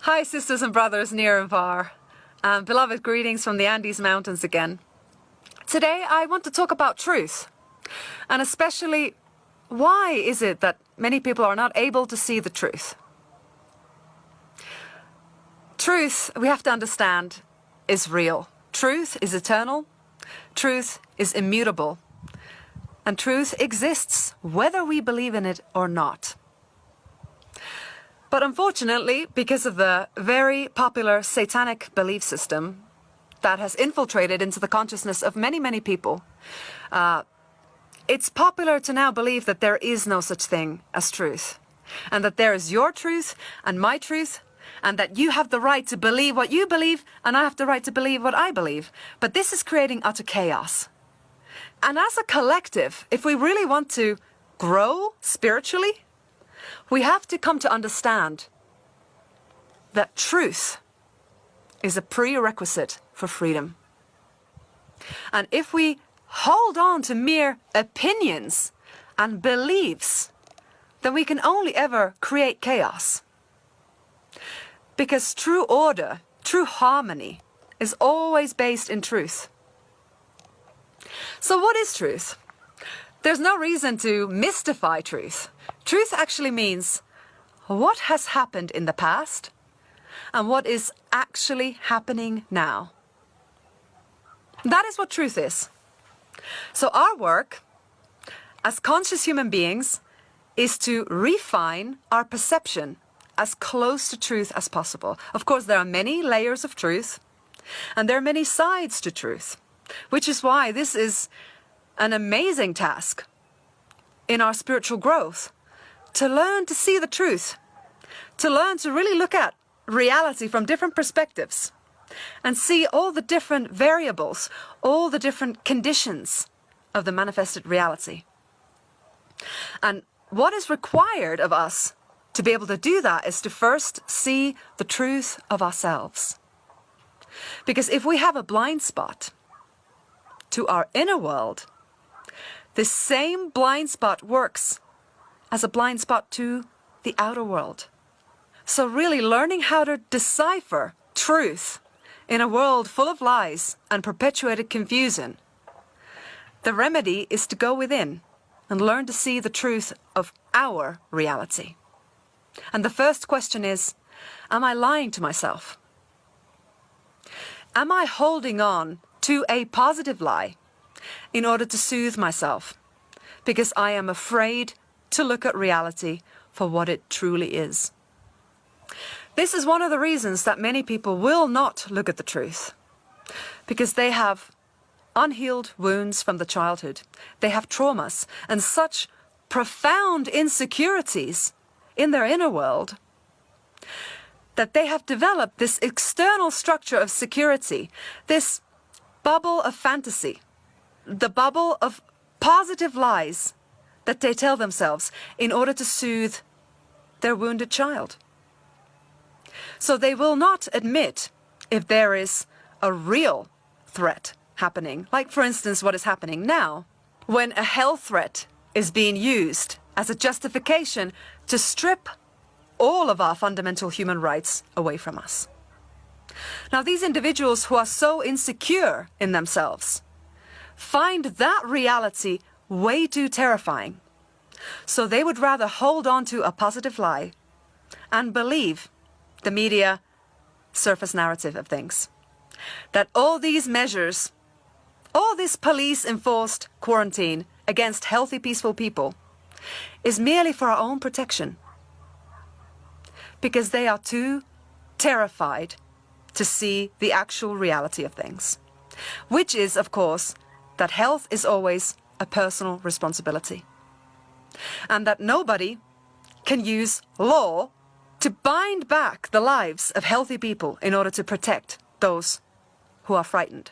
Hi sisters and brothers near and far. Beloved greetings from the Andes Mountains again. Today I want to talk about truth, and especially why is it that many people are not able to see the truth. Truth, we have to understand, is real. Truth is eternal. Truth is immutable. And truth exists whether we believe in it or not. But unfortunately, because of the very popular satanic belief system that has infiltrated into the consciousness of many, many people, it's popular to now believe that there is no such thing as truth, and that there is your truth and my truth, and that you have the right to believe what you believe, and I have the right to believe what I believe. But this is creating utter chaos. And as a collective, if we really want to grow spiritually, we have to come to understand that truth is a prerequisite for freedom. And if we hold on to mere opinions and beliefs, then we can only ever create chaos. Because true order, true harmony, is always based in truth. So what is truth? There's no reason to mystify truth. Truth actually means what has happened in the past and what is actually happening now. That is what truth is. So our work as conscious human beings is to refine our perception as close to truth as possible. Of course, there are many layers of truth, and there are many sides to truth, which is why this is an amazing task in our spiritual growth, to learn to see the truth, to learn to really look at reality from different perspectives, and see all the different variables, all the different conditions of the manifested reality. And what is required of us to be able to do that is to first see the truth of ourselves. Because if we have a blind spot to our inner world, this same blind spot works as a blind spot to the outer world. So really learning how to decipher truth in a world full of lies and perpetuated confusion, the remedy is to go within and learn to see the truth of our reality. And the first question is, am I lying to myself? Am I holding on to a positive lie in order to soothe myself, because I am afraid to look at reality for what it truly is? This is one of the reasons that many people will not look at the truth, because they have unhealed wounds from the childhood. They have traumas and such profound insecurities in their inner world that they have developed this external structure of security, this bubble of fantasy, the bubble of positive lies that they tell themselves in order to soothe their wounded child. So they will not admit if there is a real threat happening, like for instance what is happening now, when a health threat is being used as a justification to strip all of our fundamental human rights away from us. Now, these individuals who are so insecure in themselves find that reality way too terrifying. So they would rather hold on to a positive lie and believe the media surface narrative of things. That all these measures, all this police-enforced quarantine against healthy, peaceful people is merely for our own protection, because they are too terrified to see the actual reality of things, which is, of course, that health is always a personal responsibility, and that nobody can use law to bind back the lives of healthy people in order to protect those who are frightened.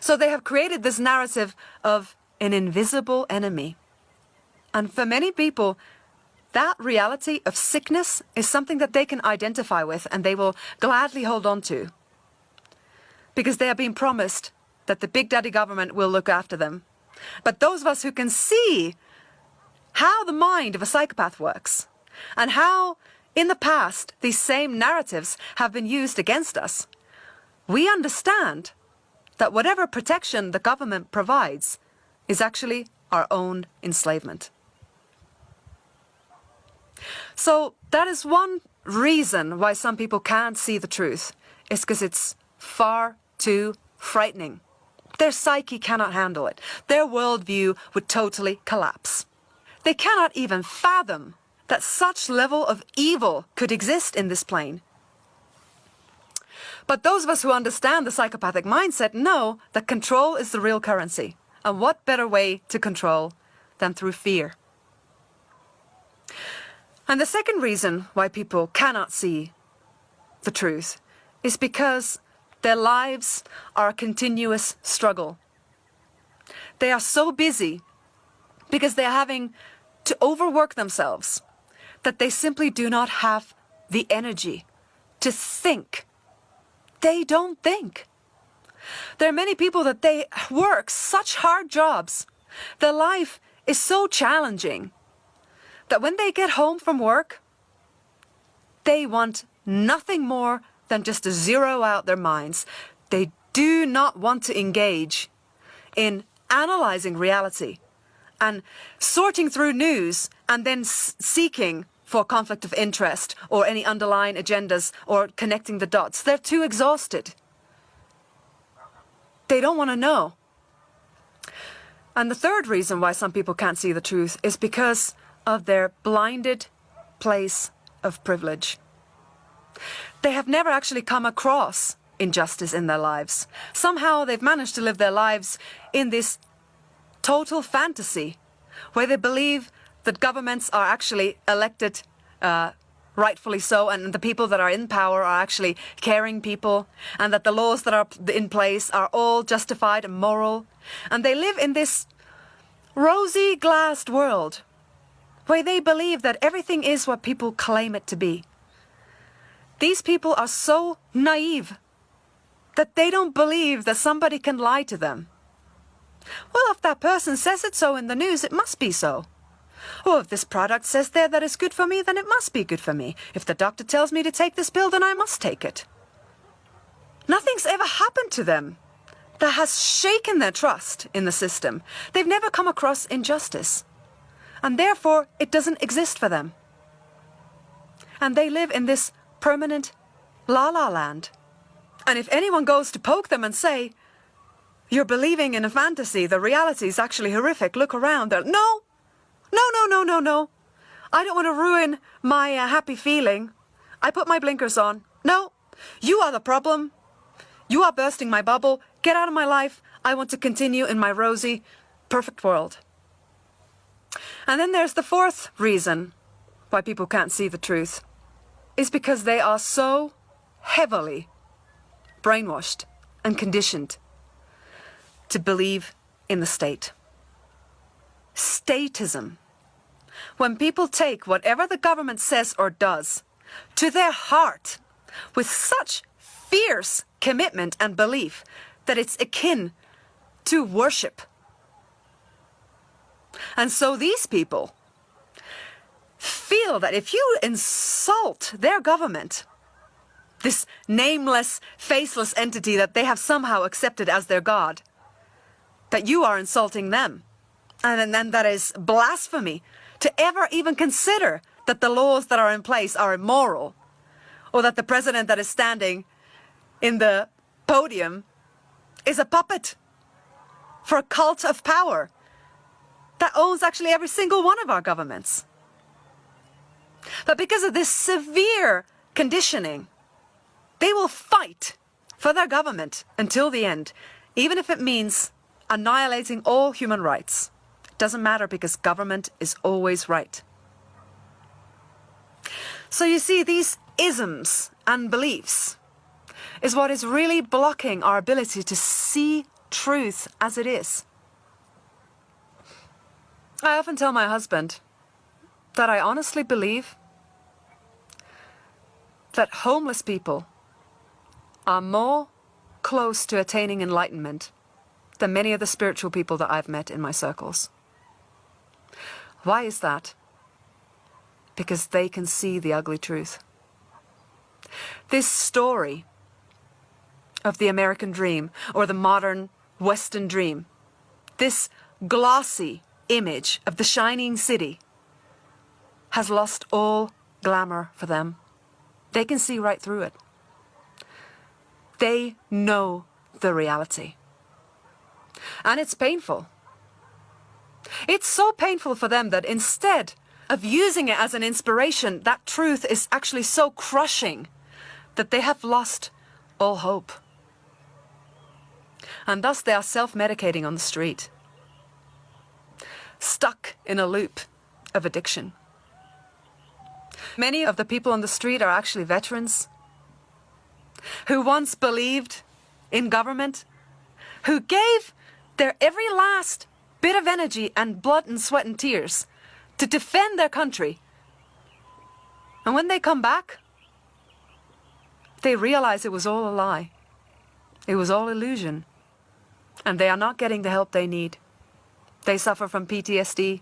So they have created this narrative of an invisible enemy. And for many people, that reality of sickness is something that they can identify with and they will gladly hold on to, because they are being promised that the big daddy government will look after them. But those of us who can see how the mind of a psychopath works and how in the past, these same narratives have been used against us. We understand that whatever protection the government provides is actually our own enslavement. So that is one reason why some people can't see the truth, is because it's far too frightening. Their psyche cannot handle it. Their worldview would totally collapse. They cannot even fathom that such level of evil could exist in this plane. But those of us who understand the psychopathic mindset know that control is the real currency. And what better way to control than through fear? And the second reason why people cannot see the truth is because their lives are a continuous struggle. They are so busy because they are having to overwork themselves that they simply do not have the energy to think. They don't think. There are many people that they work such hard jobs. Their life is so challenging that when they get home from work, they want nothing more than just to zero out their minds. They do not want to engage in analyzing reality and sorting through news and then seeking for conflict of interest or any underlying agendas or connecting the dots. They're too exhausted. They don't want to know. And the third reason why some people can't see the truth is because of their blinded place of privilege. They have never actually come across injustice in their lives. Somehow they've managed to live their lives in this total fantasy where they believe that governments are actually elected rightfully so, and the people that are in power are actually caring people, and that the laws that are in place are all justified and moral. And they live in this rosy glassed world where they believe that everything is what people claim it to be. These people are so naive that they don't believe that somebody can lie to them. Well, if that person says it so in the news, it must be so. Oh, if this product says there that it's good for me, then it must be good for me. If the doctor tells me to take this pill, then I must take it. Nothing's ever happened to them that has shaken their trust in the system. They've never come across injustice. And therefore, it doesn't exist for them. And they live in this permanent la-la land. And if anyone goes to poke them and say, "You're believing in a fantasy, the reality is actually horrific, look around," they're, no, I don't want to ruin my happy feeling. I put my blinkers on. No, you are the problem. You are bursting my bubble. Get out of my life. I want to continue in my rosy, perfect world. And then there's the fourth reason why people can't see the truth, is because they are so heavily brainwashed and conditioned to believe in the state. Statism. When people take whatever the government says or does to their heart with such fierce commitment and belief that it's akin to worship. And so these people feel that if you insult their government, this nameless, faceless entity that they have somehow accepted as their God, that you are insulting them. And then that is blasphemy to ever even consider that the laws that are in place are immoral, or that the president that is standing in the podium is a puppet for a cult of power that owns actually every single one of our governments. But because of this severe conditioning, they will fight for their government until the end, even if it means annihilating all human rights. It doesn't matter, because government is always right. So you see, these isms and beliefs is what is really blocking our ability to see truth as it is. I often tell my husband that I honestly believe that homeless people are more close to attaining enlightenment than many of the spiritual people that I've met in my circles. Why is that? because they can see the ugly truth. This story of the American dream, or the modern Western dream, this glossy image of the shining city, has lost all glamour for them. They can see right through it. They know the reality. And it's painful. It's so painful for them that instead of using it as an inspiration, that truth is actually so crushing that they have lost all hope. And thus they are self-medicating on the street, stuck in a loop of addiction. Many of the people on the street are actually veterans who once believed in government, who gave their every last bit of energy and blood and sweat and tears to defend their country. And when they come back, they realize it was all a lie. It was all illusion. And they are not getting the help they need. They suffer from PTSD.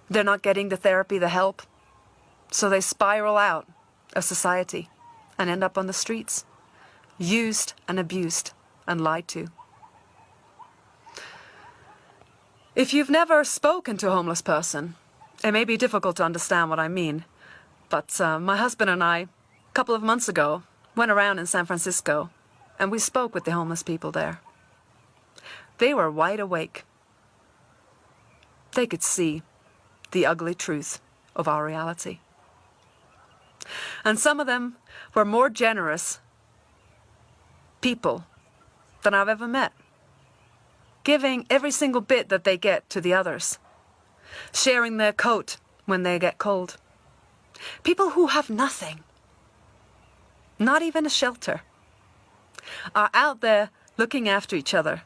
They're not getting the therapy, the help. So they spiral out of society and end up on the streets, used and abused and lied to. If you've never spoken to a homeless person, it may be difficult to understand what I mean. But my husband and I, a couple of months ago, went around in San Francisco and we spoke with the homeless people there. They were wide awake. They could see the ugly truth of our reality. And some of them were more generous people than I've ever met, giving every single bit that they get to the others, sharing their coat when they get cold. People who have nothing, not even a shelter, are out there looking after each other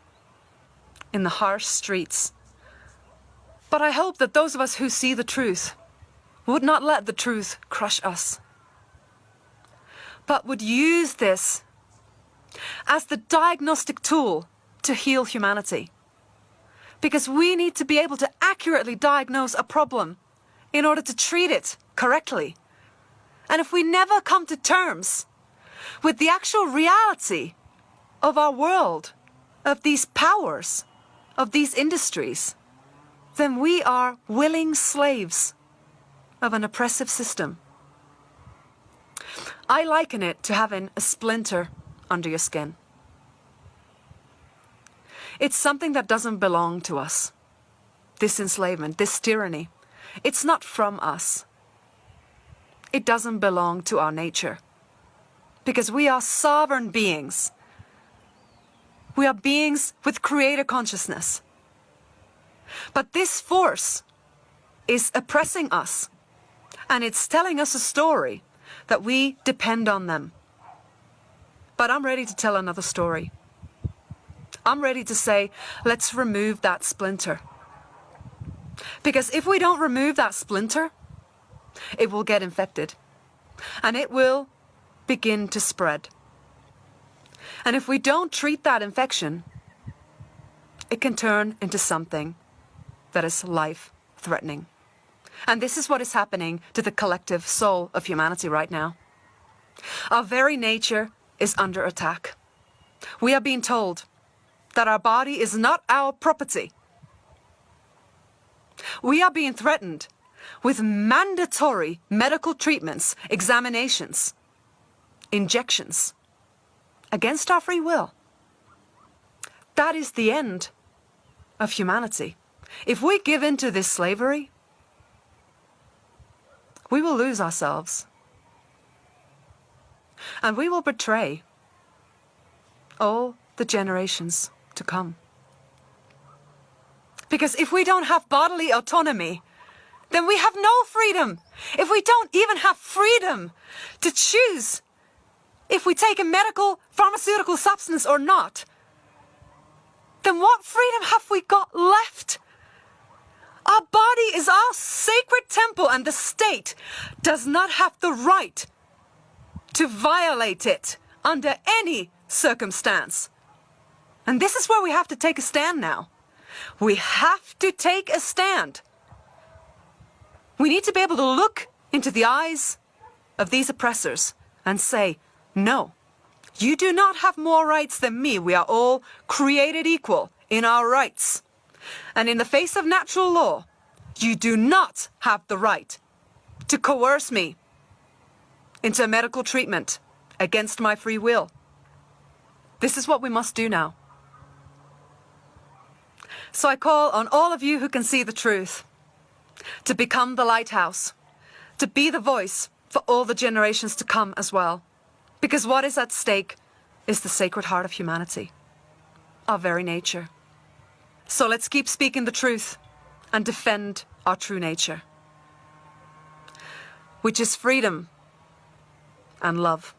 in the harsh streets. But I hope that those of us who see the truth would not let the truth crush us, but would use this as the diagnostic tool to heal humanity. Because we need to be able to accurately diagnose a problem in order to treat it correctly. And if we never come to terms with the actual reality of our world, of these powers, of these industries, then we are willing slaves of an oppressive system. I liken it to having a splinter under your skin. It's something that doesn't belong to us. This enslavement, this tyranny, it's not from us. It doesn't belong to our nature. Because we are sovereign beings. We are beings with creator consciousness. But this force is oppressing us. And it's telling us a story that we depend on them. But I'm ready to tell another story. I'm ready to say, let's remove that splinter. Because if we don't remove that splinter, it will get infected. And it will begin to spread. And if we don't treat that infection, it can turn into something that is life-threatening. And this is what is happening to the collective soul of humanity right now. Our very nature is under attack. We are being told that our body is not our property. We are being threatened with mandatory medical treatments, examinations, injections, against our free will. That is the end of humanity. If we give in to this slavery, we will lose ourselves. And we will betray all the generations to come. Because if we don't have bodily autonomy, then we have no freedom. If we don't even have freedom to choose if we take a medical, pharmaceutical substance or not, then what freedom have we got left? Our body is our sacred temple, and the state does not have the right to violate it under any circumstance. And this is where we have to take a stand now. We have to take a stand. We need to be able to look into the eyes of these oppressors and say, no, you do not have more rights than me. We are all created equal in our rights. And in the face of natural law, you do not have the right to coerce me into medical treatment against my free will. This is what we must do now. So I call on all of you who can see the truth to become the lighthouse, to be the voice for all the generations to come as well. Because what is at stake is the sacred heart of humanity, our very nature. So let's keep speaking the truth and defend our true nature, which is freedom and love.